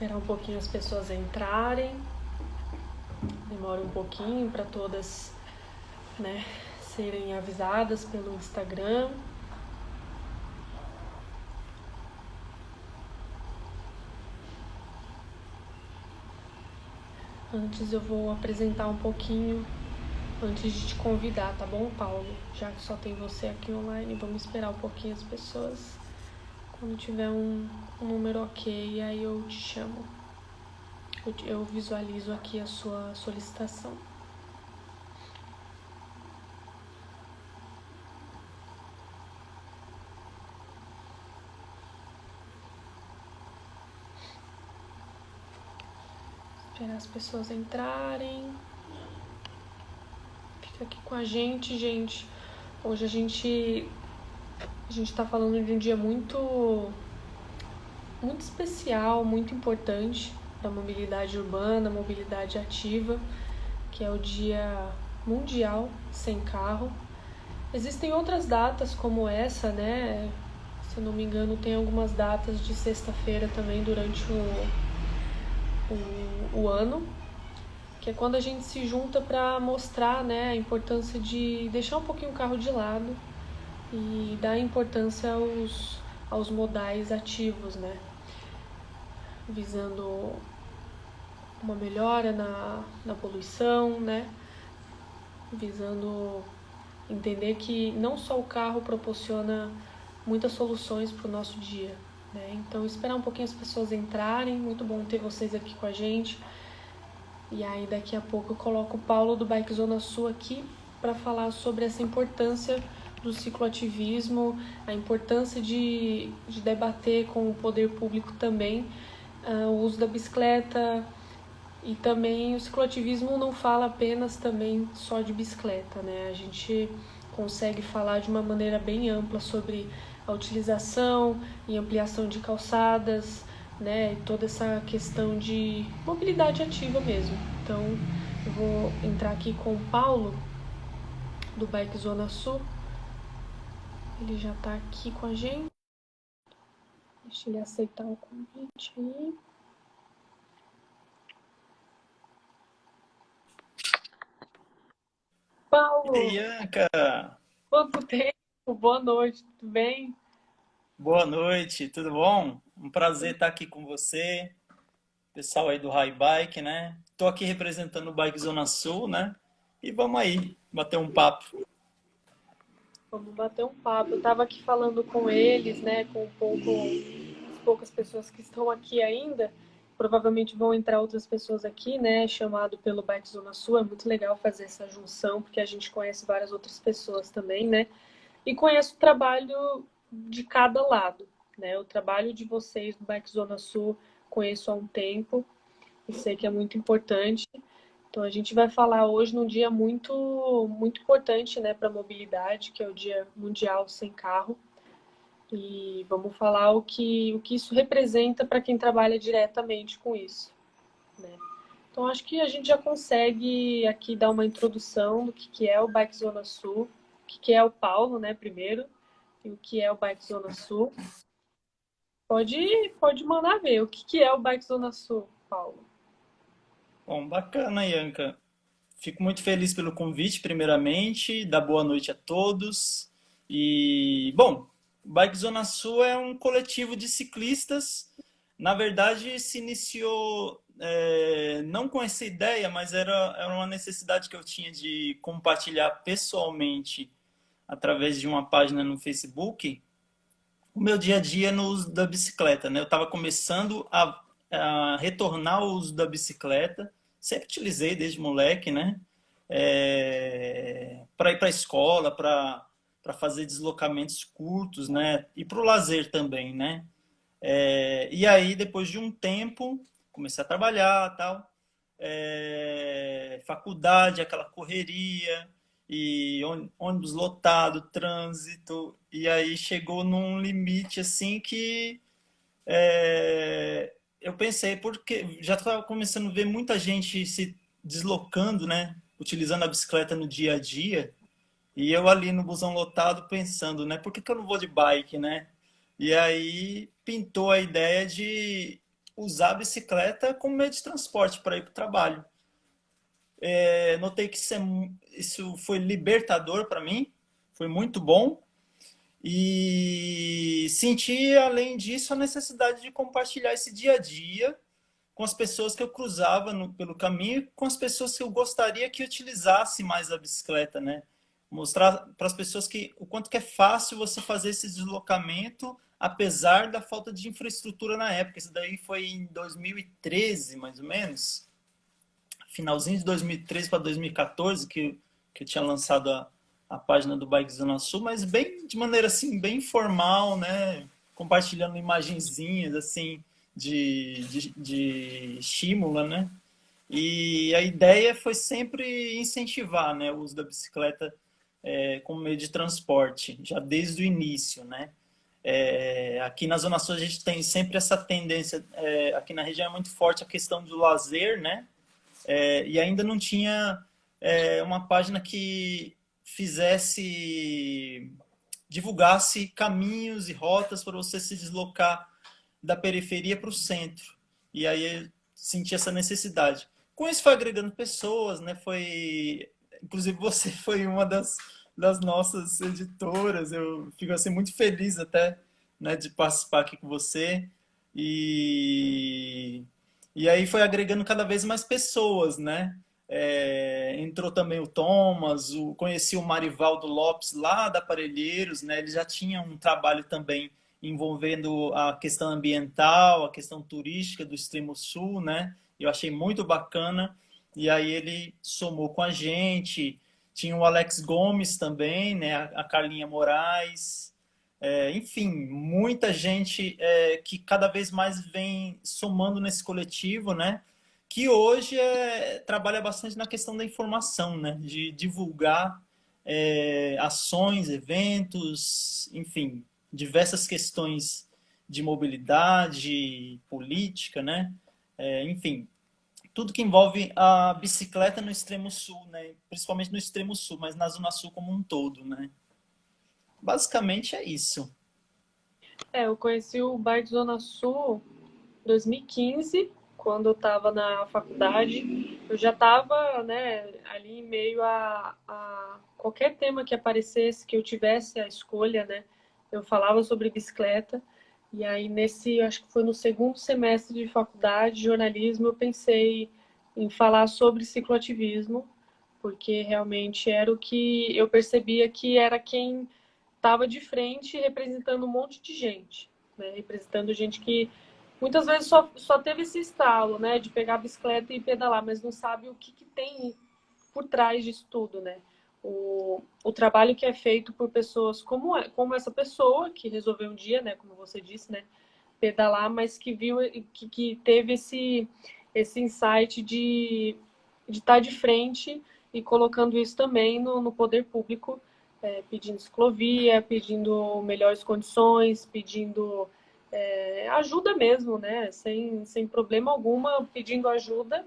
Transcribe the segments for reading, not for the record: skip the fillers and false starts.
Esperar um pouquinho as pessoas entrarem. Demora um pouquinho para todas, né, serem avisadas pelo Instagram. Antes eu vou apresentar um pouquinho, antes de te convidar, tá bom, Paulo? Já que só tem você aqui online, vamos esperar um pouquinho as pessoas. Quando tiver um número ok, aí eu te chamo. Eu visualizo aqui a sua solicitação. Esperar as pessoas entrarem. Fica aqui com a gente, gente. Hoje a gente tá falando de um dia muito especial, muito importante para a mobilidade urbana, mobilidade ativa, que é o Dia Mundial Sem Carro. Existem outras datas como essa, né? Se eu não me engano, tem algumas datas de sexta-feira também durante o ano, que é quando a gente se junta para mostrar, né, a importância de deixar um pouquinho o carro de lado e dar importância aos modais ativos, né? Visando uma melhora na poluição, né? Visando entender que não só o carro proporciona muitas soluções para o nosso dia, né? Então, esperar um pouquinho as pessoas entrarem. Muito bom ter vocês aqui com a gente. E aí, daqui a pouco, eu coloco o Paulo do Bike Zona Sul aqui para falar sobre essa importância do cicloativismo, a importância de debater com o poder público também o uso da bicicleta. E também o cicloativismo não fala apenas também só de bicicleta, né? A gente consegue falar de uma maneira bem ampla sobre a utilização e ampliação de calçadas, né? E toda essa questão de mobilidade ativa mesmo. Então, eu vou entrar aqui com o Paulo, do Bike Zona Sul. Ele já tá aqui com a gente. Deixa ele aceitar o convite aí. E aí, Paulo, Anca? quanto tempo? Boa noite, tudo bem? Boa noite, tudo bom? Um prazer estar aqui com você, pessoal aí do High Bike, né? Tô aqui representando o Bike Zona Sul, né? E vamos aí, bater um papo. Vamos bater um papo. Eu estava aqui falando com eles, né, com as poucas pessoas que estão aqui ainda. Provavelmente vão entrar outras pessoas aqui, né, chamado pelo Bike Zona Sul. É muito legal fazer essa junção, porque a gente conhece várias outras pessoas também, né? E conhece o trabalho de cada lado, né? O trabalho de vocês do Bike Zona Sul conheço há um tempo e sei que é muito importante. Então a gente vai falar hoje num dia muito importante, né, para a mobilidade, que é o Dia Mundial Sem Carro, e vamos falar o que isso representa para quem trabalha diretamente com isso, né? Então acho que a gente já consegue aqui dar uma introdução do que é o Bike Zona Sul, o que é o Paulo, né, primeiro, e o que é o Bike Zona Sul. Pode mandar ver o que é o Bike Zona Sul, Paulo. Bom, bacana, Anca. Fico muito feliz pelo convite, primeiramente, dar boa noite a todos. E, bom, o Bike Zona Sul é um coletivo de ciclistas. Na verdade, se iniciou não com essa ideia, mas era uma necessidade que eu tinha de compartilhar pessoalmente através de uma página no Facebook o meu dia a dia no uso da bicicleta, né? Eu estava começando a retornar ao uso da bicicleta, sempre utilizei desde moleque, né? Para ir para a escola, para fazer deslocamentos curtos, né? E para o lazer também, né? E aí, depois de um tempo, comecei a trabalhar, tal, faculdade, aquela correria, e ônibus lotado, trânsito, e aí chegou num limite assim que eu pensei, porque já estava começando a ver muita gente se deslocando, né, utilizando a bicicleta no dia a dia, e eu ali no busão lotado pensando, né, por que eu não vou de bike, né? E aí pintou a ideia de usar a bicicleta como meio de transporte para ir para o trabalho. Notei que isso foi libertador para mim, foi muito bom. E senti, além disso, a necessidade de compartilhar esse dia a dia com as pessoas que eu cruzava pelo caminho, com as pessoas que eu gostaria que utilizasse mais a bicicleta, né? Mostrar para as pessoas o quanto que é fácil você fazer esse deslocamento, apesar da falta de infraestrutura na época. Isso daí foi em 2013, mais ou menos. Finalzinho de 2013 para 2014, que eu tinha lançado a página do Bike Zona Sul, mas bem de maneira assim, bem informal, né? Compartilhando imagenzinhas assim de estímulo, né? E a ideia foi sempre incentivar, né, o uso da bicicleta como meio de transporte, já desde o início, né? Aqui na Zona Sul a gente tem sempre essa tendência, aqui na região é muito forte a questão do lazer, né? E ainda não tinha uma página que divulgasse caminhos e rotas para você se deslocar da periferia para o centro. E aí eu senti essa necessidade. Com isso foi agregando pessoas, né? Inclusive você foi uma das nossas editoras. Eu fico assim muito feliz até, né, de participar aqui com você. E aí foi agregando cada vez mais pessoas, né? Entrou também o Thomas, conheci o Marivaldo Lopes lá da Parelheiros, né? Ele já tinha um trabalho também envolvendo a questão ambiental, a questão turística do Extremo Sul, né? Eu achei muito bacana. E aí ele somou com a gente. Tinha o Alex Gomes também, né? A Carlinha Moraes. Enfim, muita gente que cada vez mais vem somando nesse coletivo, né? Que hoje trabalha bastante na questão da informação, né? De divulgar ações, eventos, enfim, diversas questões de mobilidade, política, né? Enfim, tudo que envolve a bicicleta no extremo sul, né? Principalmente no extremo sul, mas na Zona Sul como um todo, né? Basicamente é isso. Eu conheci o Bike Zona Sul em 2015, quando eu estava na faculdade. Eu já estava, né, ali em meio a qualquer tema que aparecesse, que eu tivesse a escolha, né? Eu falava sobre bicicleta. E aí, acho que foi no segundo semestre de faculdade de jornalismo, eu pensei em falar sobre cicloativismo, porque realmente era o que eu percebia que era quem estava de frente representando um monte de gente, né? Representando gente que muitas vezes só teve esse estalo, né, de pegar a bicicleta e pedalar, mas não sabe o que tem por trás disso tudo, né? O trabalho que é feito por pessoas como essa pessoa que resolveu um dia, né, como você disse, né, pedalar, mas que viu que teve esse insight de estar de frente e colocando isso também no poder público, pedindo ciclovia, pedindo melhores condições, pedindo ajuda mesmo, né? Sem problema alguma, pedindo ajuda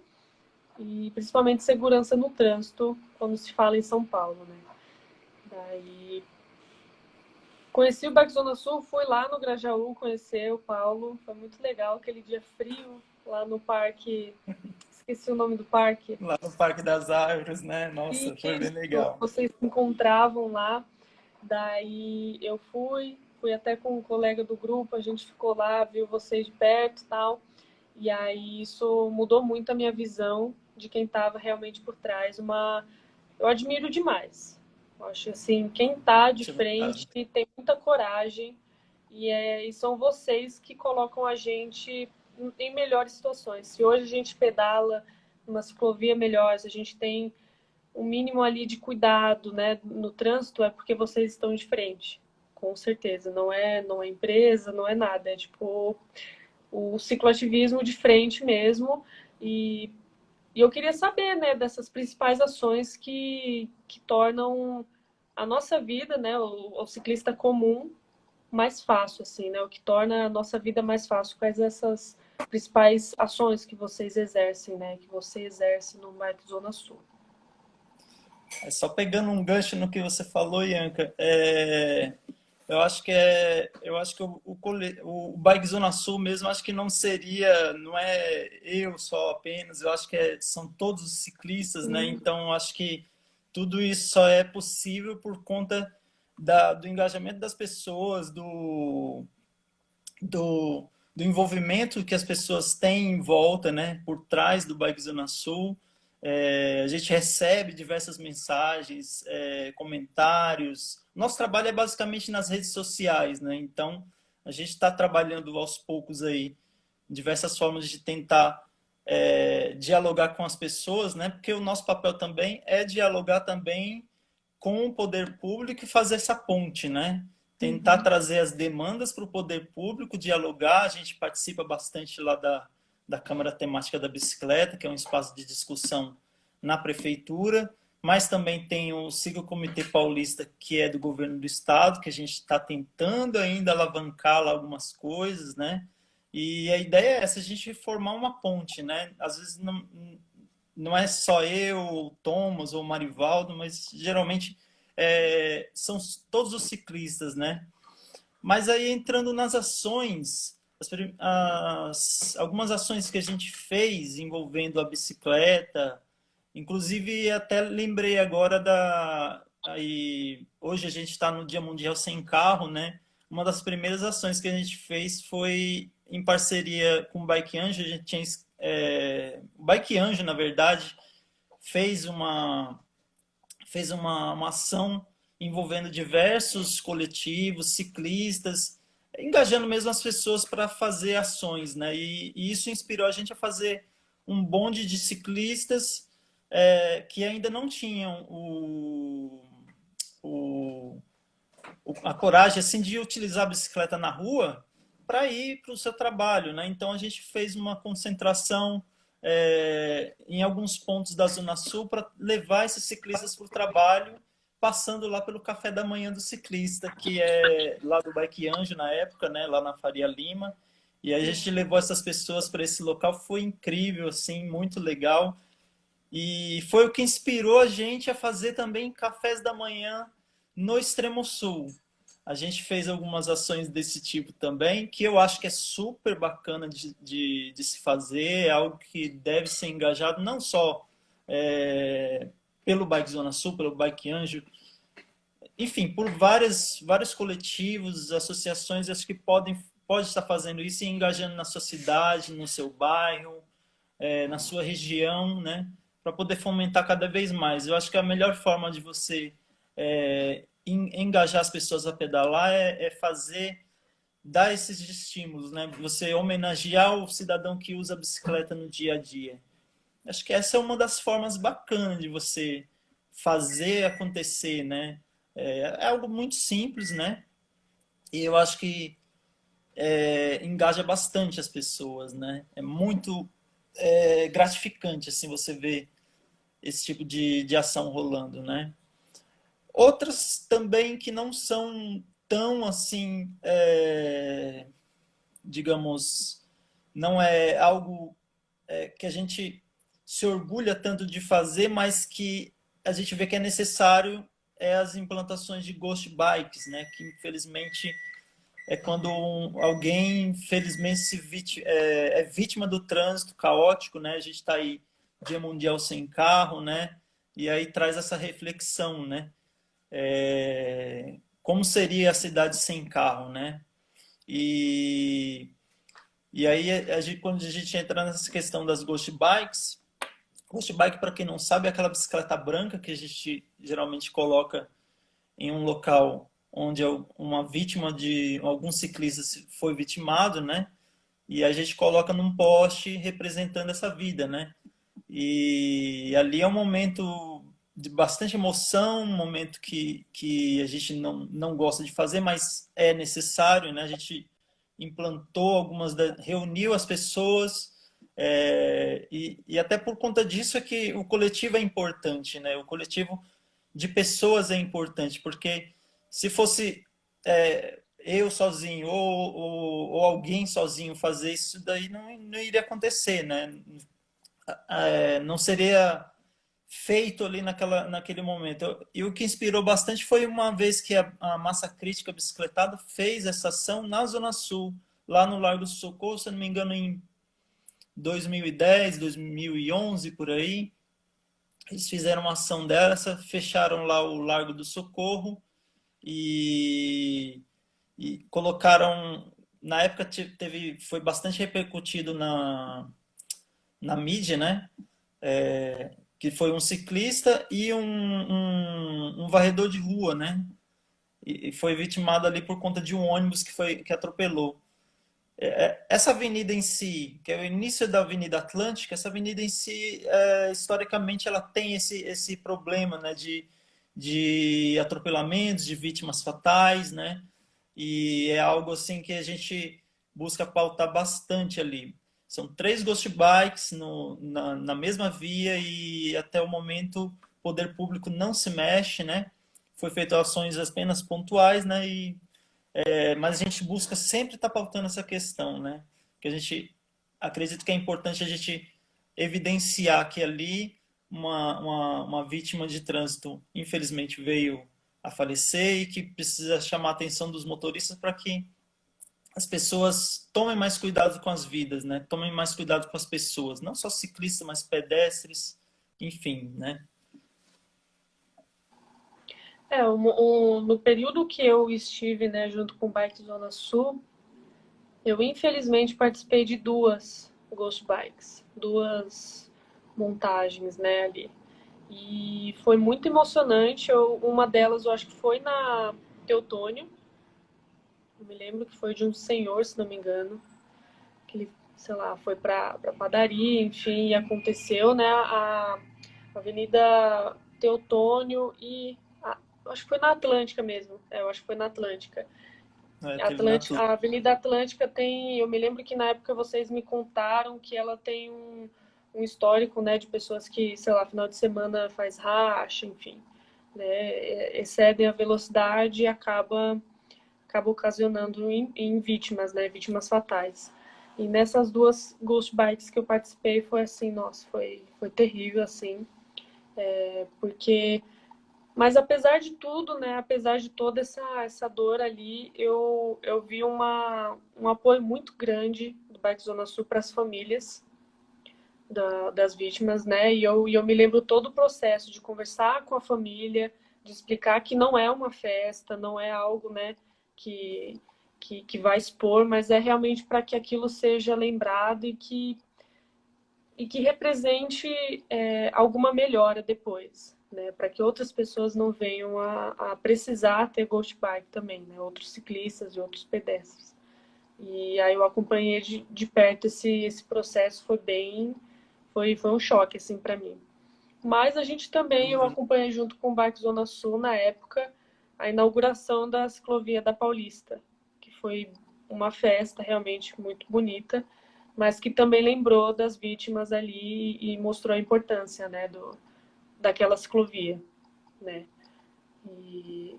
e principalmente segurança no trânsito quando se fala em São Paulo, né? Daí conheci o Bike Zona Sul, fui lá no Grajaú conhecer o Paulo, foi muito legal aquele dia frio lá no parque, esqueci o nome do parque. Lá no Parque das Árvores, né? Nossa, foi bem Isso, legal. vocês se encontravam lá. Daí eu fui até com um colega do grupo, a gente ficou lá, viu vocês de perto e tal. E aí isso mudou muito a minha visão de quem estava realmente por trás. Eu admiro demais. Eu acho assim, quem está de frente tem muita coragem e são vocês que colocam a gente em melhores situações. Se hoje a gente pedala numa ciclovia melhor, se a gente tem o mínimo ali de cuidado, né, no trânsito, é porque vocês estão de frente, com certeza. Não é empresa, não é nada, é tipo o cicloativismo de frente mesmo. E eu queria saber, né, dessas principais ações que tornam a nossa vida, né, o ciclista comum mais fácil, assim, né, o que torna a nossa vida mais fácil. Quais essas principais ações que vocês exercem, né, que você exerce no Bike Zona Sul? Só pegando um gancho no que você falou, Ianca, eu acho que o Bike Zona Sul mesmo, acho que não seria, não é eu só apenas, eu acho que são todos os ciclistas, né? Sim. Então, acho que tudo isso só é possível por conta do engajamento das pessoas, do envolvimento que as pessoas têm em volta, né? Por trás do Bike Zona Sul. A gente recebe diversas mensagens, comentários. Nosso trabalho é basicamente nas redes sociais, né? Então, a gente está trabalhando aos poucos aí diversas formas de tentar dialogar com as pessoas, né? Porque o nosso papel também é dialogar também com o poder público e fazer essa ponte, né? Tentar Uhum. trazer as demandas para o poder público, dialogar. A gente participa bastante lá da Câmara Temática da Bicicleta, que é um espaço de discussão na prefeitura, mas também tem o Ciclocomitê Paulista, que é do governo do estado, que a gente está tentando ainda alavancar lá algumas coisas, né? E a ideia é essa, a gente formar uma ponte, né? Às vezes não é só eu, o Thomas ou o Marivaldo, mas geralmente são todos os ciclistas, né? Mas aí entrando nas ações, algumas ações que a gente fez envolvendo a bicicleta, inclusive até lembrei agora hoje a gente está no Dia Mundial Sem Carro, né? Uma das primeiras ações que a gente fez foi em parceria com o Bike Anjo. A gente tinha, o Bike Anjo, na verdade, fez uma ação envolvendo diversos coletivos, ciclistas, engajando mesmo as pessoas para fazer ações, né? E isso inspirou a gente a fazer um bonde de ciclistas que ainda não tinham o, a coragem assim de utilizar a bicicleta na rua para ir para o seu trabalho, né? Então a gente fez uma concentração em alguns pontos da Zona Sul para levar esses ciclistas para o trabalho, passando lá pelo café da manhã do ciclista, que é lá do Bike Anjo na época, né? Lá na Faria Lima. E a gente levou essas pessoas para esse local, foi incrível, assim, muito legal. E foi o que inspirou a gente a fazer também cafés da manhã no Extremo Sul. A gente fez algumas ações desse tipo também, que eu acho que é super bacana de se fazer, é algo que deve ser engajado não só pelo Bike Zona Sul, pelo Bike Anjo, enfim, por vários coletivos, associações, acho que pode estar fazendo isso e engajando na sua cidade, no seu bairro, na sua região, né? Para poder fomentar cada vez mais. Eu acho que a melhor forma de você engajar as pessoas a pedalar fazer, dar esses estímulos, né? Você homenagear o cidadão que usa a bicicleta no dia a dia. Acho que essa é uma das formas bacanas de você fazer acontecer, né? É algo muito simples, né? E eu acho que engaja bastante as pessoas, né? É muito gratificante assim você ver esse tipo de ação rolando, né? Outras também que não são tão assim, digamos, não é algo que a gente se orgulha tanto de fazer, mas que a gente vê que é necessário as implantações de ghost bikes, né? Que infelizmente é quando alguém, infelizmente, é vítima do trânsito caótico, né? A gente está aí, Dia Mundial Sem Carro, né? E aí traz essa reflexão, né? Como seria a cidade sem carro, né? E, e aí, quando a gente entra nessa questão das Ghost Bike, para quem não sabe, é aquela bicicleta branca que a gente geralmente coloca em um local onde uma vítima de algum ciclista foi vitimado, né? E a gente coloca num poste representando essa vida, né? E ali é um momento de bastante emoção, um momento que a gente não gosta de fazer, mas é necessário, né? A gente implantou reuniu as pessoas, e até por conta disso é que o coletivo é importante, né? O coletivo de pessoas é importante, porque se fosse eu sozinho ou alguém sozinho fazer isso daí não iria acontecer, né? Não seria feito ali naquele momento. E o que inspirou bastante foi uma vez que a Massa Crítica Bicicletada fez essa ação na Zona Sul, lá no Largo do Socorro, se eu não me engano, em 2010, 2011, por aí. Eles fizeram uma ação dessa, fecharam lá o Largo do Socorro e, e colocaram. Na época foi bastante repercutido na mídia, né? Que foi um ciclista e um varredor de rua, né? E foi vitimado ali por conta de um ônibus que atropelou. Essa avenida em si, que é o início da Avenida Atlântica, essa avenida em si, historicamente, ela tem esse problema, né, de atropelamentos, de vítimas fatais, né? E é algo assim que a gente busca pautar bastante ali. São 3 ghost bikes na mesma via e até o momento o poder público não se mexe, né? Foi feito ações apenas pontuais, né? Mas a gente busca sempre estar pautando essa questão, né? Que a gente acredita que é importante a gente evidenciar que ali uma vítima de trânsito, infelizmente, veio a falecer e que precisa chamar a atenção dos motoristas para que as pessoas tomem mais cuidado com as vidas, né? Tomem mais cuidado com as pessoas, não só ciclistas, mas pedestres, enfim, né? No período que eu estive, né, junto com o Bike Zona Sul, eu infelizmente participei de 2 Ghost Bikes, 2 montagens, né, ali. E foi muito emocionante. Uma delas eu acho que foi na Teutônio. Eu me lembro que foi de um senhor, se não me engano, que ele, sei lá, foi pra padaria, enfim, e aconteceu, né, a Avenida Teutônio e acho que foi na Atlântica mesmo. Eu acho que foi na Atlântica. Teve na A Avenida Atlântica tem. Eu me lembro que na época vocês me contaram que ela tem um histórico, né, de pessoas que, sei lá, final de semana faz racha, enfim, né, excedem a velocidade e acaba ocasionando em vítimas, né, vítimas fatais. E nessas 2 Ghost Bikes que eu participei foi assim, nossa, foi terrível, assim, porque mas apesar de tudo, né, apesar de toda essa dor ali, eu vi um apoio muito grande do Bike Zona Sul para as famílias das vítimas, né? E eu me lembro todo o processo de conversar com a família, de explicar que não é uma festa, não é algo, né, que, que vai expor, mas é realmente para que aquilo seja lembrado e que represente alguma melhora depois, né? Para que outras pessoas não venham a precisar ter ghost bike também, né? Outros ciclistas e outros pedestres. E aí eu acompanhei de perto esse processo, foi um choque assim para mim. Mas a gente também, eu Uhum. acompanhei junto com o Bike Zona Sul na época a inauguração da ciclovia da Paulista, que foi uma festa realmente muito bonita, mas que também lembrou das vítimas ali e mostrou a importância, né, daquela ciclovia, né? E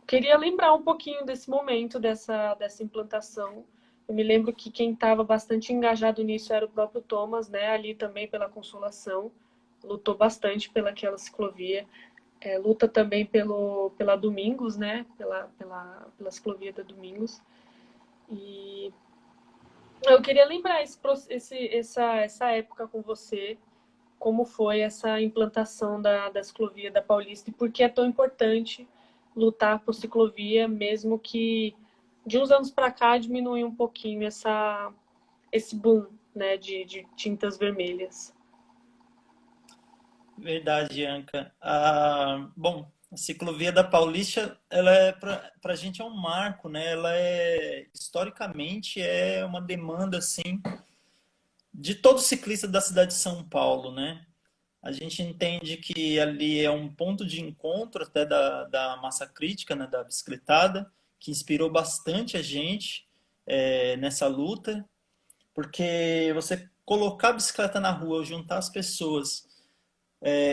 queria lembrar um pouquinho desse momento, dessa implantação. Eu me lembro que quem estava bastante engajado nisso era o próprio Thomas, né? Ali também pela Consolação, lutou bastante pelaquela ciclovia, luta também pela Domingos, né? Pela ciclovia da Domingos. E eu queria lembrar essa época com você, como foi essa implantação da ciclovia da Paulista e por que é tão importante lutar por ciclovia, mesmo que de uns anos para cá diminuiu um pouquinho esse boom, né, de tintas vermelhas. Verdade, Anca. Bom, a ciclovia da Paulista, ela é para a gente é um marco, né? Ela historicamente é uma demanda assim de todo ciclista da cidade de São Paulo, né? A gente entende que ali é um ponto de encontro até da massa crítica, né, da bicicletada, que inspirou bastante a gente nessa luta, porque você colocar a bicicleta na rua, juntar as pessoas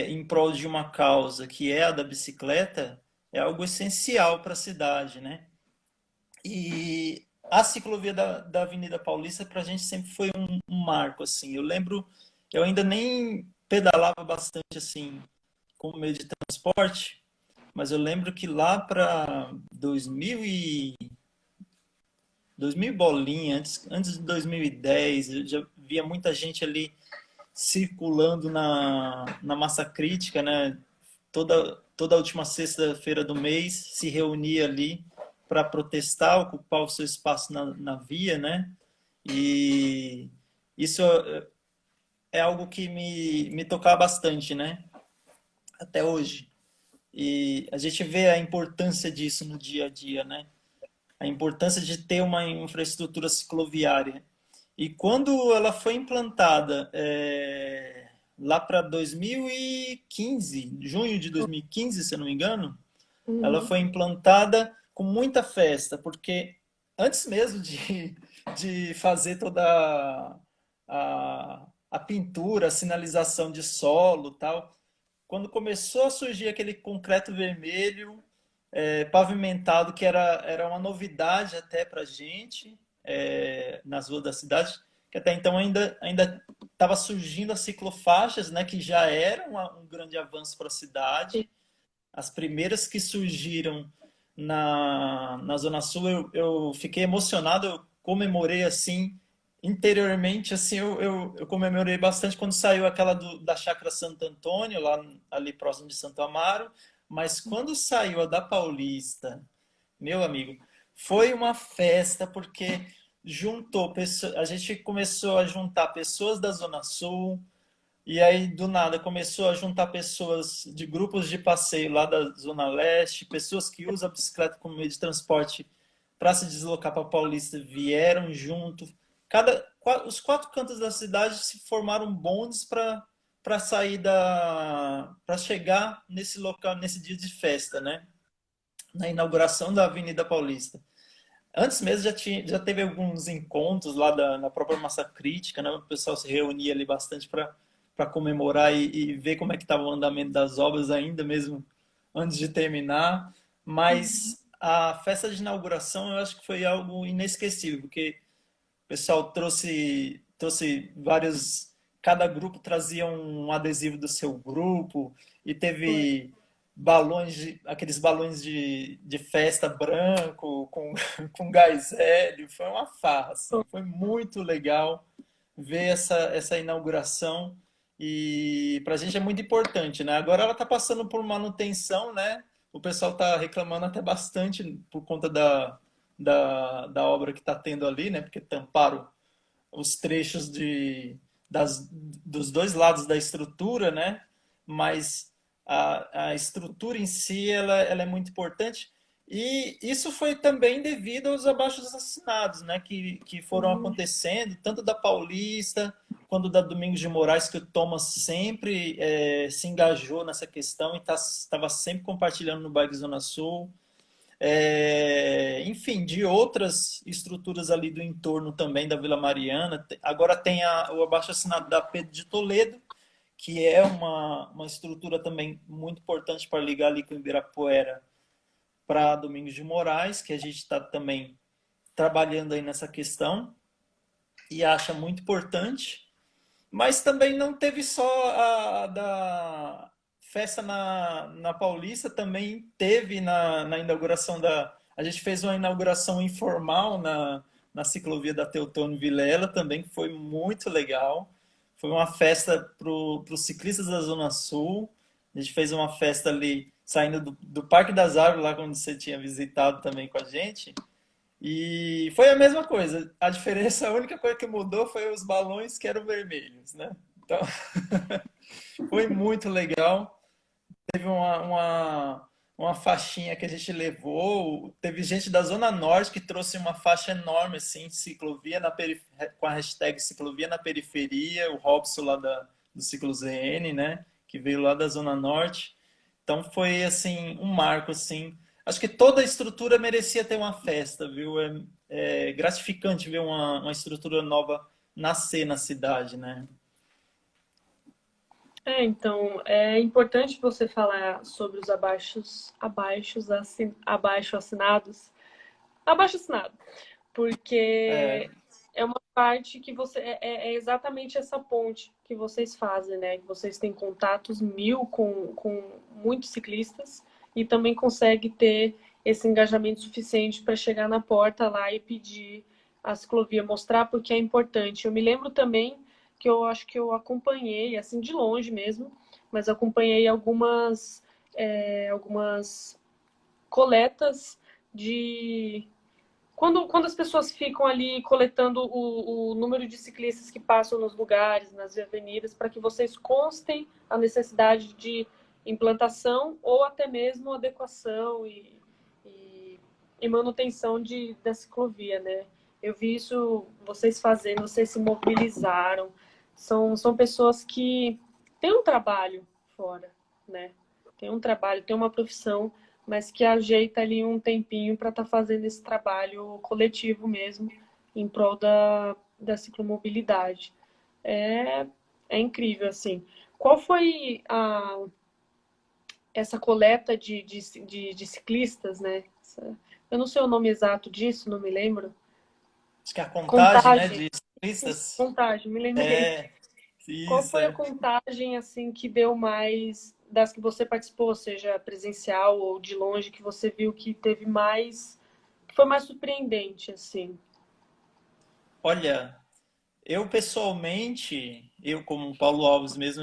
em prol de uma causa que é a da bicicleta, é algo essencial para a cidade, né? E a ciclovia da Avenida Paulista para a gente sempre foi um marco, assim. Eu lembro, eu ainda nem pedalava bastante assim como meio de transporte, mas eu lembro que lá para 2000 bolinha, antes de 2010, eu já via muita gente ali circulando na massa crítica, né? Toda última sexta-feira do mês se reunia ali para protestar, ocupar o seu espaço na via, né? E isso é algo que me tocava bastante, né? Até hoje. E a gente vê a importância disso no dia a dia, né? A importância de ter uma infraestrutura cicloviária. E quando ela foi implantada, lá para 2015, junho de 2015, se eu não me engano, ela Uhum. foi implantada com muita festa, porque antes mesmo de fazer toda a pintura, a sinalização de solo tal, quando começou a surgir aquele concreto vermelho pavimentado, que era uma novidade até para a gente, nas ruas da cidade, que até então ainda estava surgindo as ciclofaixas, né, que já era um grande avanço para a cidade. As primeiras que surgiram na Zona Sul, eu fiquei emocionado, eu comemorei assim, interiormente, assim, eu comemorei bastante quando saiu aquela da Chácara Santo Antônio, lá ali próximo de Santo Amaro, mas quando saiu a da Paulista, meu amigo, foi uma festa porque a gente começou a juntar pessoas da Zona Sul, e aí, do nada, começou a juntar pessoas de grupos de passeio lá da Zona Leste, pessoas que usam a bicicleta como meio de transporte para se deslocar para Paulista vieram junto. Os quatro cantos da cidade se formaram bondes para sair para chegar nesse local, nesse dia de festa, né? Na inauguração da Avenida Paulista. Antes mesmo já teve alguns encontros lá na própria massa crítica, né? O pessoal se reunia ali bastante para comemorar e ver como é que estava o andamento das obras ainda mesmo antes de terminar. Mas a festa de inauguração eu acho que foi algo inesquecível, porque o pessoal trouxe vários. Cada grupo trazia um adesivo do seu grupo e Foi. teve aqueles balões de festa branco com, com gás hélio. Foi uma farra, assim. Foi muito legal ver essa inauguração e para a gente é muito importante, né? Agora ela está passando por manutenção, né? O pessoal está reclamando até bastante por conta da obra que está tendo ali, né? Porque tamparam os trechos dos dois lados da estrutura, né? Mas a estrutura em si ela é muito importante. E isso foi também devido aos abaixos-assinados, né? Que foram Uhum. acontecendo, tanto da Paulista quanto da Domingos de Moraes, que o Thomas sempre se engajou nessa questão e estava sempre compartilhando no Bike Zona Sul. Enfim, de outras estruturas ali do entorno também da Vila Mariana. Agora tem o abaixo-assinado da Pedro de Toledo, que é uma estrutura também muito importante para ligar ali com Ibirapuera para Domingos de Moraes, que a gente está também trabalhando aí nessa questão e acha muito importante. Mas também não teve só a da festa na Paulista, também teve na inauguração da. A gente fez uma inauguração informal na ciclovia da Teotônio Vilela também, que foi muito legal. Foi uma festa para os ciclistas da Zona Sul. A gente fez uma festa ali, saindo do Parque das Árvores, lá quando você tinha visitado também com a gente. E foi a mesma coisa. A diferença, a única coisa que mudou foi os balões que eram vermelhos, né? Então, foi muito legal. Teve uma faixinha que a gente levou. Teve gente da Zona Norte que trouxe uma faixa enorme, assim, ciclovia com a hashtag ciclovia na periferia. O Robson lá do Ciclo ZN, né? Que veio lá da Zona Norte. Então foi, assim, um marco, assim. Acho que toda a estrutura merecia ter uma festa, viu? É gratificante ver uma estrutura nova nascer na cidade, né? Então, é importante você falar sobre os abaixo assinados, abaixo assinado, É, porque é uma parte que você é exatamente essa ponte que vocês fazem, né? Que vocês têm contatos mil com muitos ciclistas e também consegue ter esse engajamento suficiente para chegar na porta lá e pedir a ciclovia, mostrar porque é importante. Eu me lembro também que eu acho que eu acompanhei, assim, de longe mesmo, mas acompanhei algumas coletas de quando as pessoas ficam ali coletando o número de ciclistas que passam nos lugares, nas avenidas, para que vocês constem a necessidade de implantação ou até mesmo adequação e manutenção da ciclovia, né? Eu vi isso vocês fazendo, vocês se mobilizaram. São pessoas que têm um trabalho fora, né? Tem um trabalho, tem uma profissão, mas que ajeita ali um tempinho para estar fazendo esse trabalho coletivo mesmo, em prol da ciclomobilidade. É, é incrível, assim. Qual foi essa coleta de ciclistas, né? Eu não sei o nome exato disso, não me lembro. Acho que a contagem, né, Contagem. de ciclistas. Contagem, me lembrei. É, Qual isso, foi a é. contagem assim que deu mais das que você participou, seja presencial ou de longe, que você viu que teve mais, que foi mais surpreendente assim? Olha, eu pessoalmente, eu como Paulo Alves mesmo,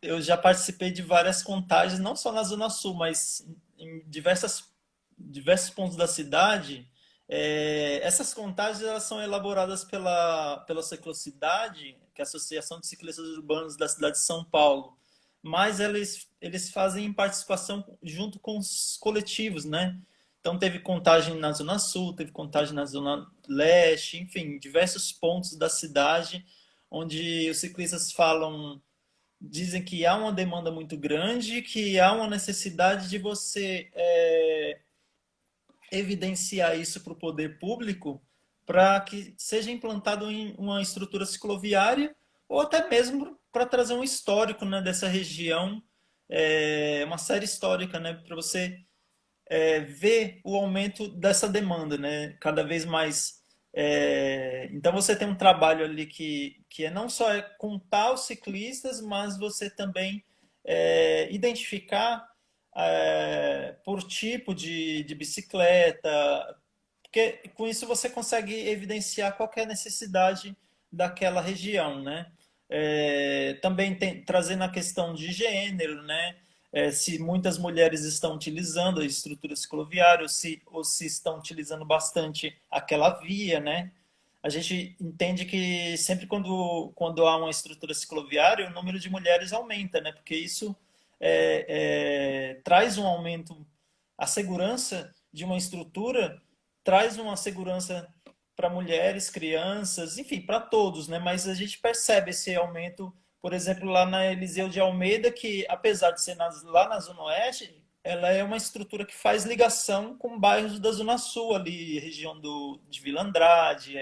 eu já participei de várias contagens, não só na Zona Sul, mas em diversos pontos da cidade. Essas contagens elas são elaboradas pela Ciclocidade, que é a Associação de Ciclistas Urbanos da cidade de São Paulo, mas eles fazem em participação junto com os coletivos, né? Então teve contagem na Zona Sul, teve contagem na Zona Leste, enfim, diversos pontos da cidade onde os ciclistas falam, dizem que há uma demanda muito grande, que há uma necessidade de você evidenciar isso para o poder público para que seja implantado em uma estrutura cicloviária ou até mesmo para trazer um histórico, né, dessa região, uma série histórica, né, para você ver o aumento dessa demanda, né? Cada vez mais. Então você tem um trabalho ali que é não só contar os ciclistas, mas você também identificar por tipo de bicicleta, porque com isso você consegue evidenciar qualquer necessidade daquela região, né? Também trazendo a questão de gênero, né? Se muitas mulheres estão utilizando a estrutura cicloviária ou se estão utilizando bastante aquela via, né? A gente entende que sempre quando há uma estrutura cicloviária, o número de mulheres aumenta, né? Porque isso traz um aumento, a segurança de uma estrutura traz uma segurança para mulheres, crianças, enfim, para todos, né? Mas a gente percebe esse aumento, por exemplo, lá na Eliseu de Almeida, que apesar de ser lá na Zona Oeste, ela é uma estrutura que faz ligação com bairros da Zona Sul, ali, região de Vila Andrade,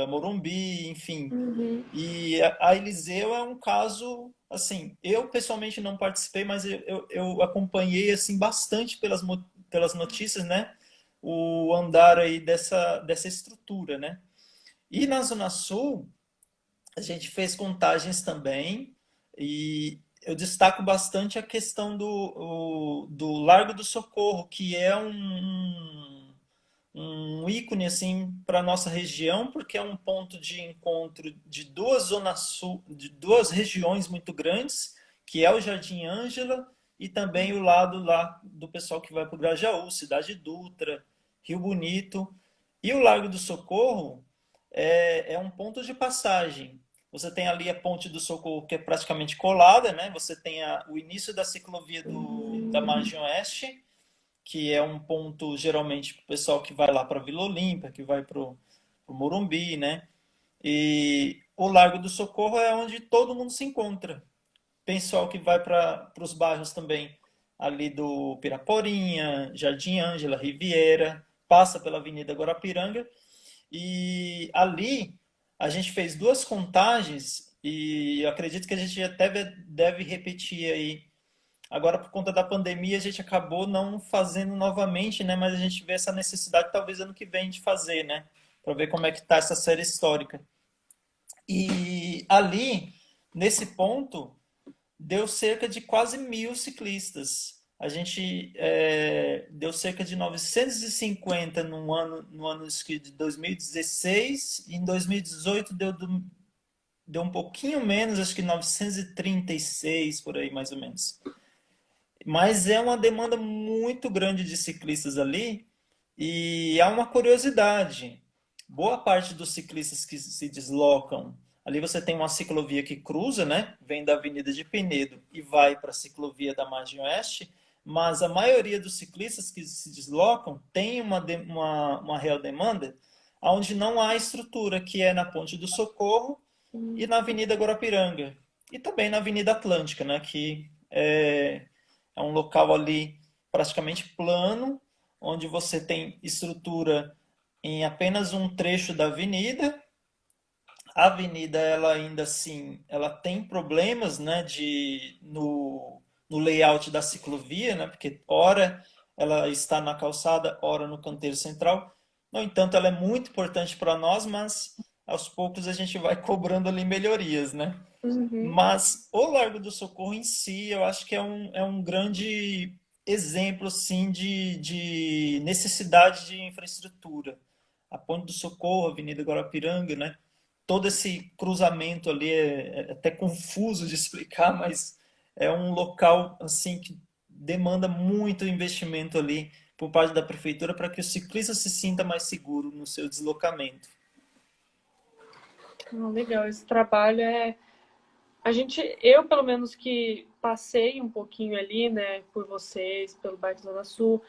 Morumbi, enfim. Uhum. E a Eliseu é um caso, assim, eu pessoalmente não participei, mas eu acompanhei, assim, bastante pelas notícias, né? O andar aí dessa estrutura, né? E na Zona Sul, a gente fez contagens também, e eu destaco bastante a questão do Largo do Socorro, que é um ícone assim para nossa região, porque é um ponto de encontro de duas zonas sul, de duas regiões muito grandes, que é o Jardim Ângela e também o lado lá do pessoal que vai para o Grajaú, Cidade Dutra, Rio Bonito. E o Largo do Socorro é um ponto de passagem. Você tem ali a Ponte do Socorro, que é praticamente colada, né? Você tem o início da ciclovia da Margem Oeste, que é um ponto geralmente para o pessoal que vai lá para Vila Olímpia, que vai para o Morumbi, né? E o Largo do Socorro é onde todo mundo se encontra. Pessoal que vai para os bairros também, ali do Piraporinha, Jardim Ângela, Riviera, passa pela Avenida Guarapiranga. E ali a gente fez duas contagens e eu acredito que a gente até deve repetir aí. Agora, por conta da pandemia, a gente acabou não fazendo novamente, né? Mas a gente vê essa necessidade, talvez ano que vem, de fazer, né? para ver como é que está essa série histórica. E ali, nesse ponto, deu cerca de quase 1.000 ciclistas. A gente deu cerca de 950 no ano de 2016, e em 2018 deu um pouquinho menos, acho que 936 por aí mais ou menos. Mas é uma demanda muito grande de ciclistas ali, e há uma curiosidade. Boa parte dos ciclistas que se deslocam, ali você tem uma ciclovia que cruza, né? Vem da Avenida de Penedo e vai para a ciclovia da Margem Oeste, mas a maioria dos ciclistas que se deslocam tem uma real demanda onde não há estrutura, que é na Ponte do Socorro e na Avenida Guarapiranga. E também na Avenida Atlântica, né? Que é um local ali praticamente plano, onde você tem estrutura em apenas um trecho da avenida. A avenida, ela ainda assim, ela tem problemas, né, no layout da ciclovia, né, porque ora ela está na calçada, ora no canteiro central. No entanto, ela é muito importante para nós, mas aos poucos a gente vai cobrando ali melhorias, né? Uhum. Mas o Largo do Socorro em si, eu acho que é um grande exemplo assim, de necessidade de infraestrutura. A Ponte do Socorro, a Avenida Guarapiranga, né? Todo esse cruzamento ali é até confuso de explicar, mas é um local assim que demanda muito investimento ali por parte da prefeitura para que o ciclista se sinta mais seguro no seu deslocamento. Legal, esse trabalho eu pelo menos que passei um pouquinho ali, né, por vocês, pelo bairro Zona Sul,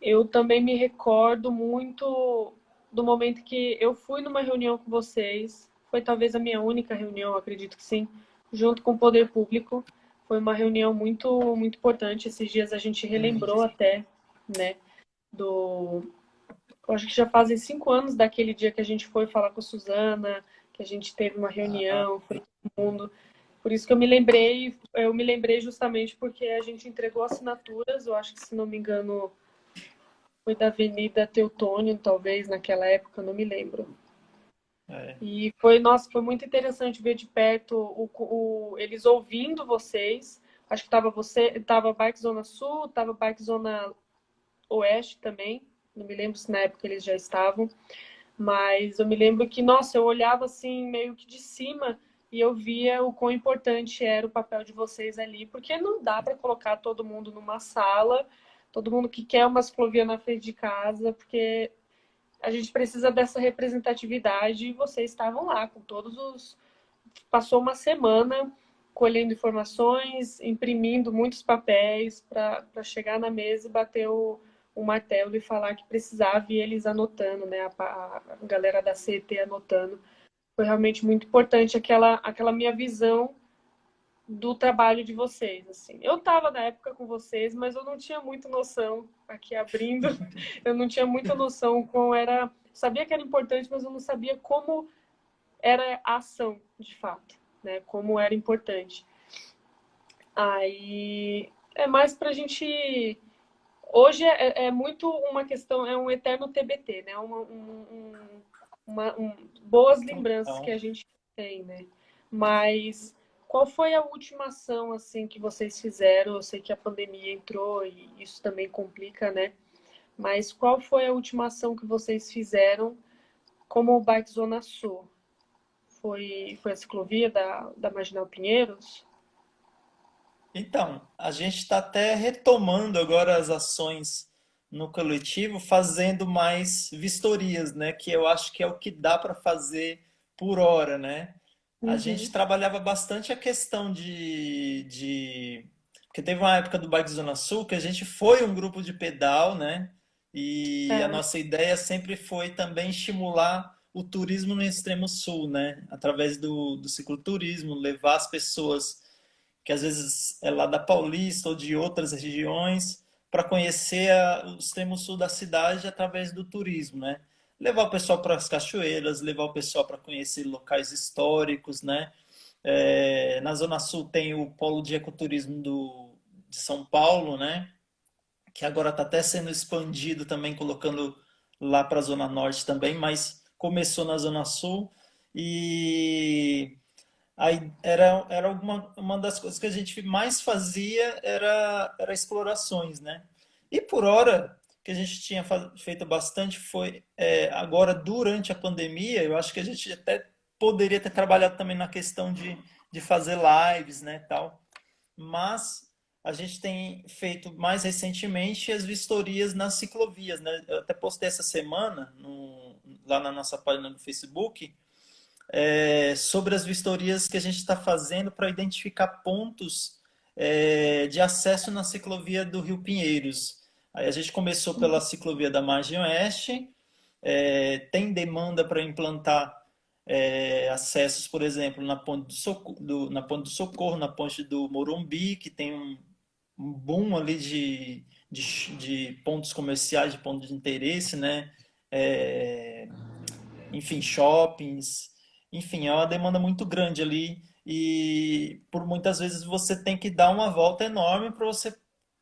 eu também me recordo muito do momento que eu fui numa reunião com vocês, foi talvez a minha única reunião, acredito que sim, junto com o poder público. Foi uma reunião muito importante. Esses dias a gente relembrou até, né, do... Eu acho que já fazem 5 anos daquele dia que a gente foi falar com a Suzana, que a gente teve uma Ah, reunião, foi todo mundo. Por isso que eu me lembrei justamente porque a gente entregou assinaturas, eu acho que, se não me engano, foi da Avenida Teutônio, talvez, naquela época, não me lembro. é. E foi, nossa, foi muito interessante ver de perto eles ouvindo vocês. Acho que tava Bike Zona Sul, tava Bike Zona Oeste também. Não me lembro se na época eles já estavam. Mas eu me lembro que, nossa, eu olhava assim, meio que de cima, e eu via o quão importante era o papel de vocês ali, porque não dá para colocar todo mundo numa sala, todo mundo que quer uma ciclovia na frente de casa, porque a gente precisa dessa representatividade, e vocês estavam lá com todos os. Passou uma semana colhendo informações, imprimindo muitos papéis para chegar na mesa e bater o martelo e falar que precisava, e eles anotando, né? A galera da CET anotando. Foi realmente muito importante aquela minha visão do trabalho de vocês, assim. Eu estava na época com vocês, mas eu não tinha muita noção, aqui abrindo, eu não tinha muita noção como era. Sabia que era importante, mas eu não sabia como era a ação, de fato, né? Como era importante. Aí é mais pra gente. Hoje é muito uma questão, é um eterno TBT, né? Boas lembranças que Então, a gente tem, né? Mas qual foi a última ação assim que vocês fizeram? Eu sei que a pandemia entrou e isso também complica, né? Mas qual foi a última ação que vocês fizeram como o Bike Zona Sul? Foi a ciclovia da Marginal Pinheiros? a gente está até retomando agora as ações no coletivo, fazendo mais vistorias, né? Que eu acho que é o que dá para fazer por hora, né? A gente Uhum. trabalhava bastante a questão Porque teve uma época do Bike Zona Sul que a gente foi um grupo de pedal, né? E a É. nossa ideia sempre foi também estimular o turismo no extremo sul, né? Através do cicloturismo, levar as pessoas que às vezes é lá da Paulista ou de outras regiões, para conhecer o extremo sul da cidade através do turismo, né? Levar o pessoal para as cachoeiras, levar o pessoal para conhecer locais históricos, né? Na Zona Sul tem o Polo de Ecoturismo de São Paulo, né? Que agora está até sendo expandido também, colocando lá para a Zona Norte também, mas começou na Zona Sul e aí era uma das coisas que a gente mais fazia era explorações, né? E por hora, que a gente tinha feito bastante foi agora durante a pandemia, eu acho que a gente até poderia ter trabalhado também na questão de fazer lives, né, tal. Mas a gente tem feito mais recentemente as vistorias nas ciclovias, né? Eu até postei essa semana lá na nossa página do Facebook sobre as vistorias que a gente está fazendo para identificar pontos de acesso na ciclovia do Rio Pinheiros. Aí a gente começou pela ciclovia da Margem Oeste, tem demanda para implantar acessos, por exemplo, na Ponte na Ponte do Morumbi, que tem um boom ali de pontos comerciais, de pontos de interesse, né? É, enfim, shoppings, enfim, é uma demanda muito grande ali e por muitas vezes você tem que dar uma volta enorme para você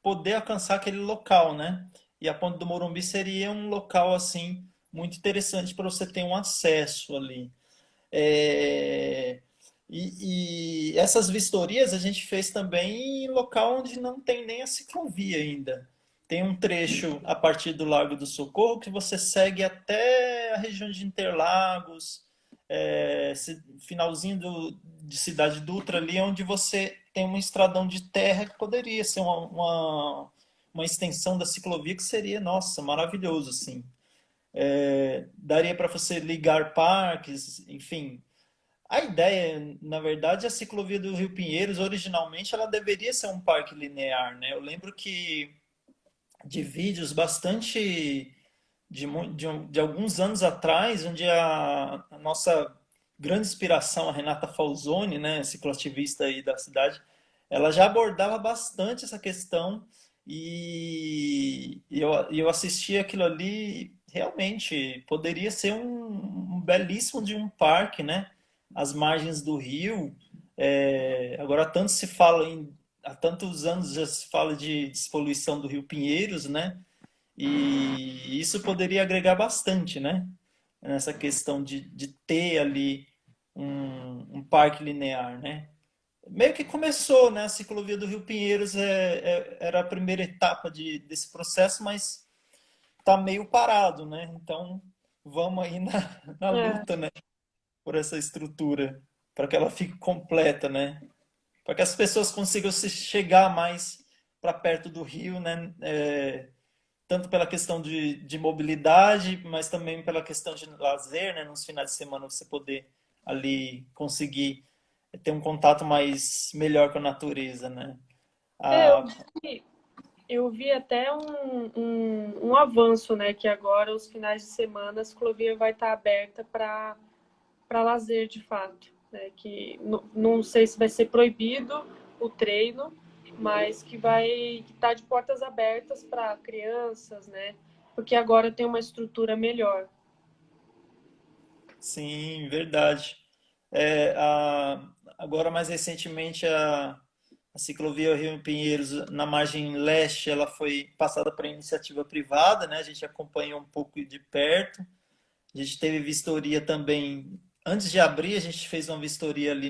poder alcançar aquele local, né? E a Ponte do Morumbi seria um local assim muito interessante para você ter um acesso ali. É, e essas vistorias a gente fez também em local onde não tem nem a ciclovia ainda. Tem um trecho a partir do Largo do Socorro que você segue até a região de Interlagos, finalzinho de Cidade Dutra ali, onde você tem um estradão de terra que poderia ser uma extensão da ciclovia que seria, nossa, maravilhoso, assim. Daria para você ligar parques, enfim. A ideia, na verdade, a ciclovia do Rio Pinheiros, originalmente, ela deveria ser um parque linear, né? Eu lembro que de vídeos bastante de alguns anos atrás, onde a nossa grande inspiração, a Renata Falzoni, né, cicloativista aí da cidade, ela já abordava bastante essa questão e eu assisti aquilo ali, realmente poderia ser um belíssimo de um parque, né, às margens do rio. Agora tanto se fala há tantos anos já se fala de despoluição do Rio Pinheiros, né? E isso poderia agregar bastante, né? Nessa questão de ter ali um parque linear, né? Meio que começou, né? A ciclovia do Rio Pinheiros era a primeira etapa desse processo, mas tá meio parado, né? Então vamos aí na É, luta, né? Por essa estrutura, para que ela fique completa, né? Para que as pessoas consigam se chegar mais para perto do rio, né? Tanto pela questão de mobilidade, mas também pela questão de lazer, né? Nos finais de semana você poder ali conseguir ter um contato mais melhor com a natureza, né? é, eu Ah, vi, eu vi até um avanço, né? Que agora, os finais de semana, a ciclovia vai estar aberta para lazer de fato. Né? Que não sei se vai ser proibido o treino, mas que vai estar de portas abertas para crianças, né? Porque agora tem uma estrutura melhor. sim, verdade. Agora, mais recentemente, a ciclovia Rio Pinheiros, na margem leste, ela foi passada para iniciativa privada, né? A gente acompanhou um pouco de perto. A gente teve vistoria também. Antes de abrir, a gente fez uma vistoria ali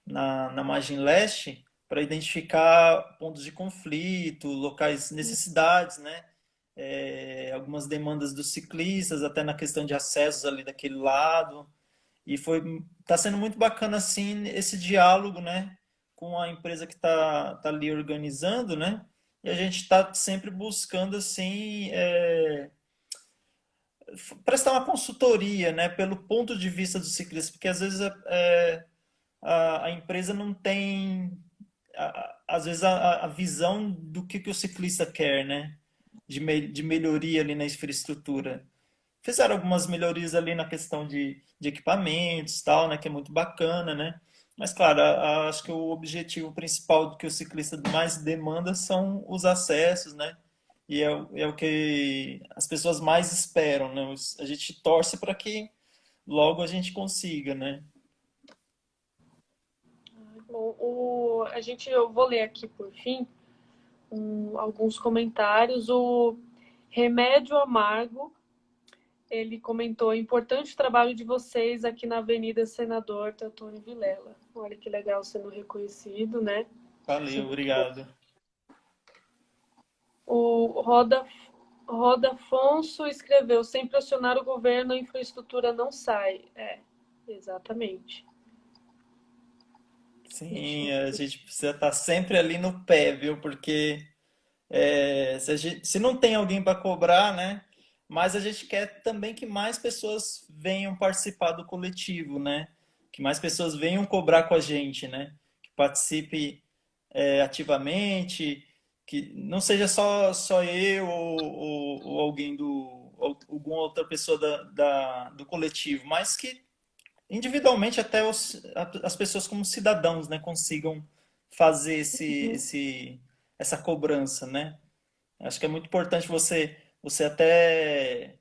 na margem leste para identificar pontos de conflito, locais, necessidades, né? Algumas demandas dos ciclistas, até na questão de acessos ali daquele lado. E tá sendo muito bacana assim esse diálogo, né, com a empresa que tá ali organizando, né? E a gente está sempre buscando assim prestar uma consultoria, né, pelo ponto de vista do ciclista, porque às vezes a empresa não tem, às vezes, a visão do que o ciclista quer, né, de melhoria ali na infraestrutura. Fizeram algumas melhorias ali na questão de equipamentos, tal, né, que é muito bacana, né? Mas, claro, acho que o objetivo principal do que o ciclista mais demanda são os acessos, né? E é o que as pessoas mais esperam, né? A gente torce para que logo a gente consiga, né? Bom, eu vou ler aqui por fim alguns comentários. O Remédio Amargo Ele comentou: importante o trabalho de vocês aqui na Avenida Senador Teotônio Vilela. Olha que legal sendo reconhecido, né? Isso é Valeu, muito bom. obrigado. O Roda Afonso escreveu: sem pressionar o governo, a infraestrutura não sai. É, exatamente. Sim, a gente precisa estar sempre ali no pé, viu? Porque se não tem alguém para cobrar, né? Mas a gente quer também que mais pessoas venham participar do coletivo, né? Que mais pessoas venham cobrar com a gente, né? Que participe ativamente, que não seja só eu ou alguém ou alguma outra pessoa do coletivo, mas que individualmente até as pessoas como cidadãos, né, consigam fazer essa cobrança, né? Acho que é muito importante você até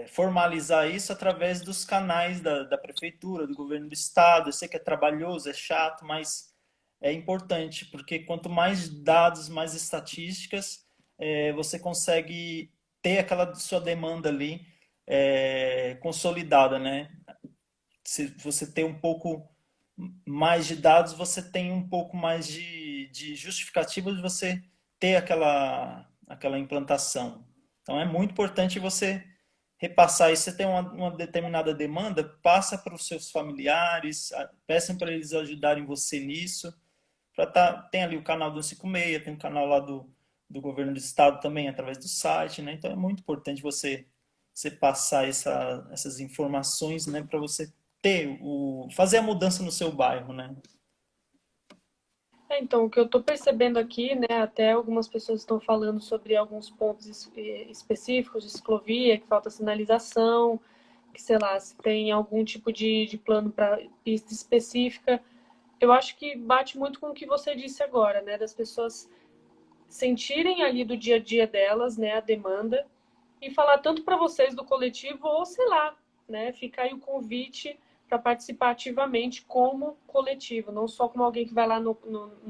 formalizar isso através dos canais da prefeitura, do governo do estado. Eu sei que é trabalhoso, é chato, mas é importante, porque quanto mais dados, mais estatísticas, você consegue ter aquela sua demanda ali consolidada, né? Se você tem um pouco mais de dados, você tem um pouco mais de justificativa de você ter aquela implantação. Então é muito importante você repassar isso. Você tem uma determinada demanda, passa para os seus familiares, peçam para eles ajudarem você nisso. Tem ali o canal do 156, tem o canal lá do governo do estado também, através do site, né? Então é muito importante você passar essas informações, né, para você fazer a mudança no seu bairro, né? Então, o que eu estou percebendo aqui, né, até algumas pessoas estão falando sobre alguns pontos específicos de ciclovia, que falta sinalização, que, sei lá, se tem algum tipo de plano para pista específica. Eu acho que bate muito com o que você disse agora, né, das pessoas sentirem ali do dia a dia delas, né, a demanda, e falar tanto para vocês do coletivo, ou sei lá, né, fica aí o convite para participar ativamente como coletivo, não só como alguém que vai lá no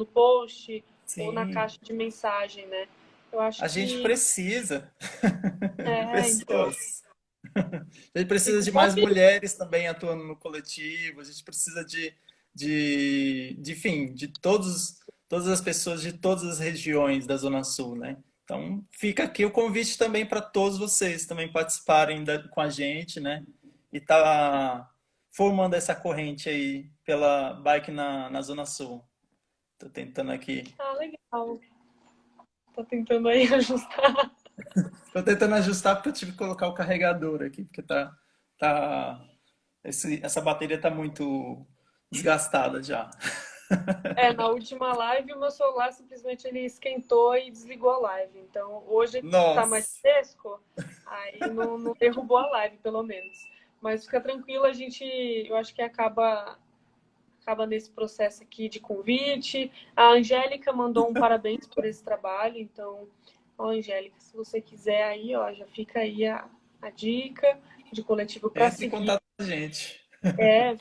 post ou na Sim, caixa de mensagem, né? Eu acho a gente que precisa de então, pessoas. A gente precisa fica o de mais convite. mulheres também atuando no coletivo. A gente precisa enfim, de todas as pessoas de todas as regiões da Zona Sul, né? Então, fica aqui o convite também para todos vocês também participarem com a gente, né? E tá formando essa corrente aí pela bike na Zona Sul. Tô tentando aqui. Ah, legal. Tá tentando aí ajustar. Tô tentando ajustar porque eu tive que colocar o carregador aqui, porque tá, essa bateria tá muito desgastada já. É, na última live o meu celular simplesmente ele esquentou e desligou a live. Então hoje tá mais Nossa, fresco, aí não derrubou a live, pelo menos. Mas fica tranquilo, eu acho que acaba nesse processo aqui de convite. A Angélica mandou um parabéns por esse trabalho, então, ó, Angélica, se você quiser aí, ó, já fica aí a dica de coletivo para entre em seguir. contato com a gente.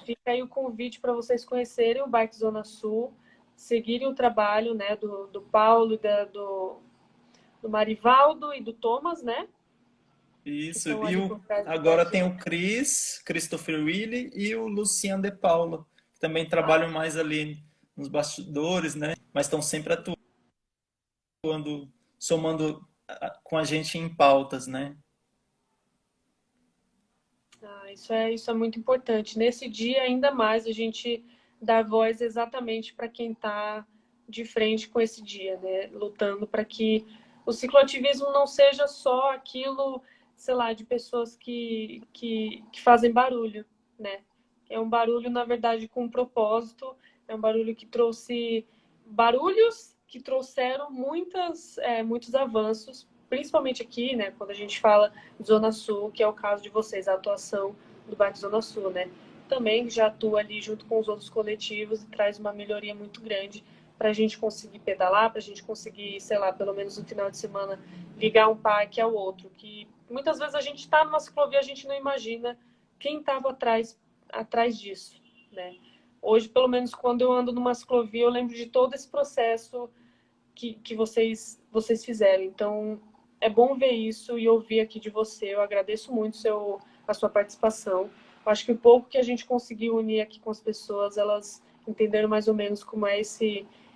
Fica aí o convite para vocês conhecerem o Bike Zona Sul, seguirem o trabalho, né, do Paulo, do Marivaldo e do Thomas, né, que Isso. estão ali por trás do Agora Bike tem Zona o Christopher Willi e o Luciano de Paula, que também Sul. trabalham mais ali nos bastidores, né? Mas estão sempre atuando, somando com a gente em pautas, né? Isso é muito importante. Nesse dia, ainda mais, a gente dar voz exatamente para quem está de frente com esse dia, né? Lutando para que o cicloativismo não seja só aquilo, sei lá, de pessoas que fazem barulho, né? É um barulho, na verdade, com um propósito, é um barulho que trouxe barulhos que trouxeram muitos avanços, principalmente aqui, né? Quando a gente fala Zona Sul, que é o caso de vocês, a atuação do Bike Zona Sul, né? Também já atua ali junto com os outros coletivos e traz uma melhoria muito grande para a gente conseguir pedalar, para a gente conseguir, sei lá, pelo menos no final de semana, ligar um parque ao outro. Que muitas vezes a gente está numa ciclovia, a gente não imagina quem estava atrás disso, né? Hoje, pelo menos, quando eu ando numa ciclovia, eu lembro de todo esse processo que vocês fizeram. Então, é bom ver isso e ouvir aqui de você. Eu agradeço muito a sua participação. Eu acho que o pouco que a gente conseguiu unir aqui com as pessoas, elas entenderam mais ou menos como é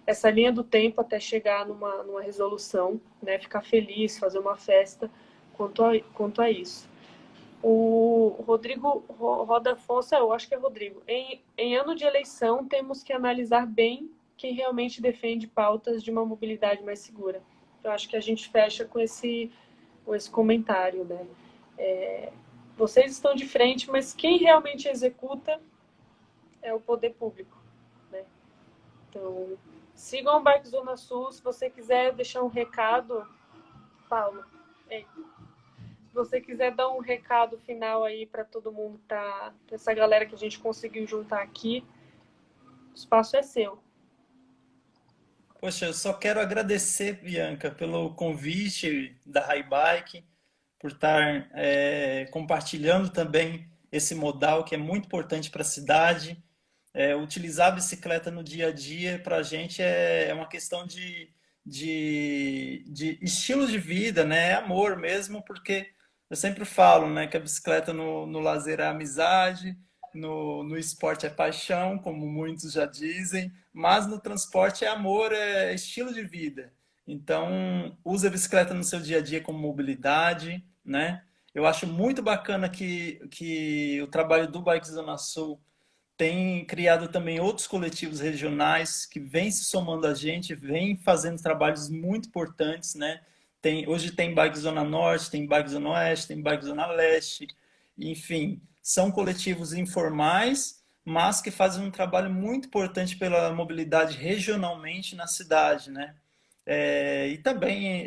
essa linha do tempo até chegar numa resolução, né? Ficar feliz, fazer uma festa quanto a isso. O Rodrigo Roda Afonso, eu acho que é Rodrigo. Em ano de eleição, temos que analisar bem quem realmente defende pautas de uma mobilidade mais segura. Eu acho que a gente fecha com esse comentário, né? Vocês estão de frente, mas quem realmente executa é o poder público, né? Então, sigam o Bike Zona Sul. Se você quiser deixar um recado, Paulo, se você quiser dar um recado final aí para todo mundo, para essa galera que a gente conseguiu juntar aqui, o espaço é seu. Poxa, eu só quero agradecer, Bianca, pelo convite da Highbike, por estar compartilhando também esse modal que é muito importante para a cidade. Utilizar a bicicleta no dia a dia para a gente é uma questão de estilo de vida, né? É amor mesmo, porque eu sempre falo, né, que a bicicleta no lazer é amizade, no esporte é paixão, como muitos já dizem, mas no transporte é amor, é estilo de vida. Então, use a bicicleta no seu dia a dia como mobilidade, né? Eu acho muito bacana que o trabalho do Bike Zona Sul tem criado também outros coletivos regionais que vêm se somando a gente, vêm fazendo trabalhos muito importantes, né? Hoje tem Bike Zona Norte, tem Bike Zona Oeste, tem Bike Zona Leste, enfim, são coletivos informais, mas que fazem um trabalho muito importante pela mobilidade regionalmente na cidade, né? E também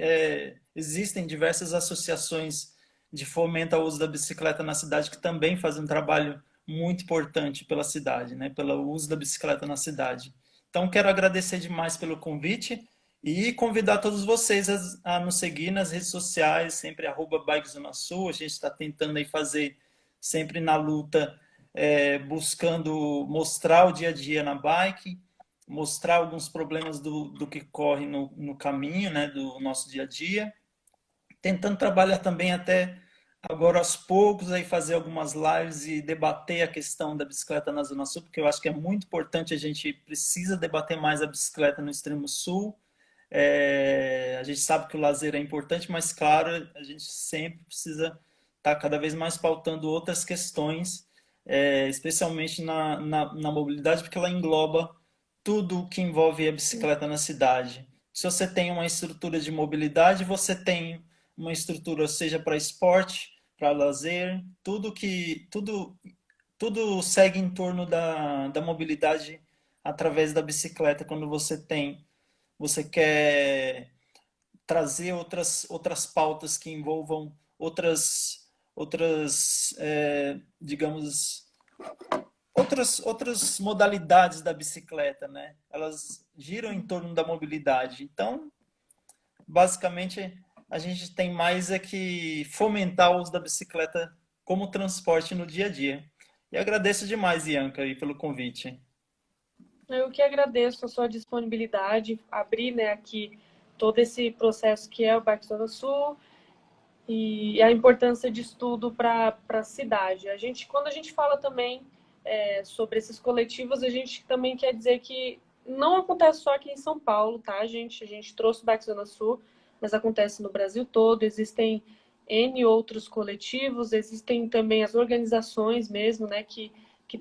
existem diversas associações de fomento ao uso da bicicleta na cidade que também fazem um trabalho muito importante pela cidade, né? Pelo uso da bicicleta na cidade. Então, quero agradecer demais pelo convite e convidar todos vocês a nos seguir nas redes sociais, sempre @BikeZonaSul. A gente está tentando aí fazer sempre na luta, buscando mostrar o dia a dia na bike, mostrar alguns problemas do que corre no caminho, né, do nosso dia a dia, tentando trabalhar também até agora aos poucos aí fazer algumas lives e debater a questão da bicicleta na Zona Sul, porque eu acho que é muito importante, a gente precisa debater mais a bicicleta no extremo sul. A gente sabe que o lazer é importante, mas claro, a gente sempre precisa estar cada vez mais pautando outras questões, especialmente na mobilidade, porque ela engloba tudo que envolve a bicicleta na cidade. Se você tem uma estrutura de mobilidade, você tem uma estrutura, seja para esporte, para lazer, tudo segue em torno da mobilidade através da bicicleta. Quando você quer trazer outras pautas que envolvam digamos, outras modalidades da bicicleta, né? Elas giram em torno da mobilidade. Então, basicamente, a gente tem mais que fomentar o uso da bicicleta como transporte no dia a dia. E agradeço demais, Ianca, aí, pelo convite. Eu que agradeço a sua disponibilidade, abrir, né, aqui todo esse processo que é o Bike Zona Sul e a importância de estudo para a cidade. Quando a gente fala também sobre esses coletivos, a gente também quer dizer que não acontece só aqui em São Paulo, tá, gente? A gente trouxe o Bike Zona Sul, mas acontece no Brasil todo. Existem N outros coletivos, existem também as organizações mesmo, né, que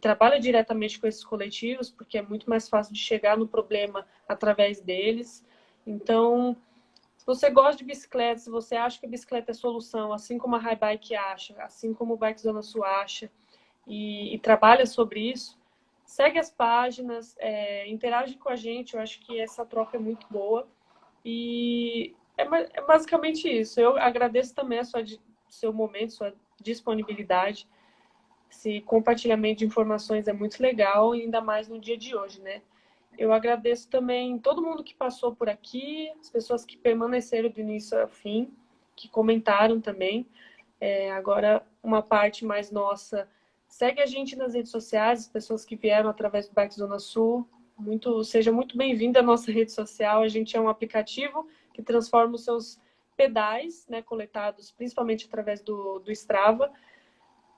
trabalham diretamente com esses coletivos, porque é muito mais fácil de chegar no problema através deles. Então, se você gosta de bicicleta, se você acha que a bicicleta é solução, assim como a Highbike acha, assim como o Bike Zona Sul acha, e trabalha sobre isso, segue as páginas, interage com a gente. Eu acho que essa troca é muito boa. E é basicamente isso. Eu agradeço também seu momento, sua disponibilidade. Esse compartilhamento de informações é muito legal, ainda mais no dia de hoje, né? Eu agradeço também todo mundo que passou por aqui, as pessoas que permaneceram do início ao fim, que comentaram também. Agora, uma parte mais nossa, segue a gente nas redes sociais, as pessoas que vieram através do Bike Zona Sul. Seja muito bem-vindo à nossa rede social. A gente é um aplicativo que transforma os seus pedais, né, coletados principalmente através do Strava,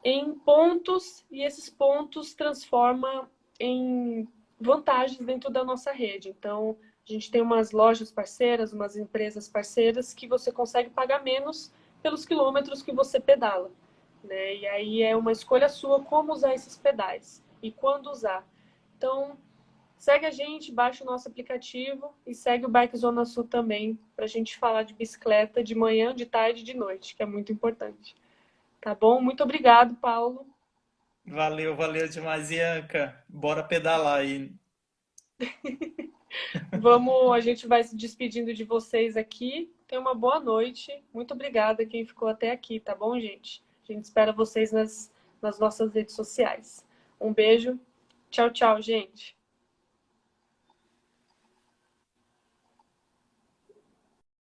em pontos, e esses pontos transforma em vantagens dentro da nossa rede. Então, a gente tem umas lojas parceiras, umas empresas parceiras que você consegue pagar menos pelos quilômetros que você pedala, né? E aí é uma escolha sua como usar esses pedais e quando usar. Então, segue a gente, baixa o nosso aplicativo e segue o Bike Zona Sul também, para a gente falar de bicicleta de manhã, de tarde e de noite, que é muito importante. Tá bom? Muito obrigado, Paulo. Valeu, valeu demais, Ianca. Bora pedalar aí. Vamos, a gente vai se despedindo de vocês aqui. Tenha uma boa noite. Muito obrigada quem ficou até aqui, tá bom, gente? A gente espera vocês nas nossas redes sociais. Um beijo. Tchau, tchau, gente.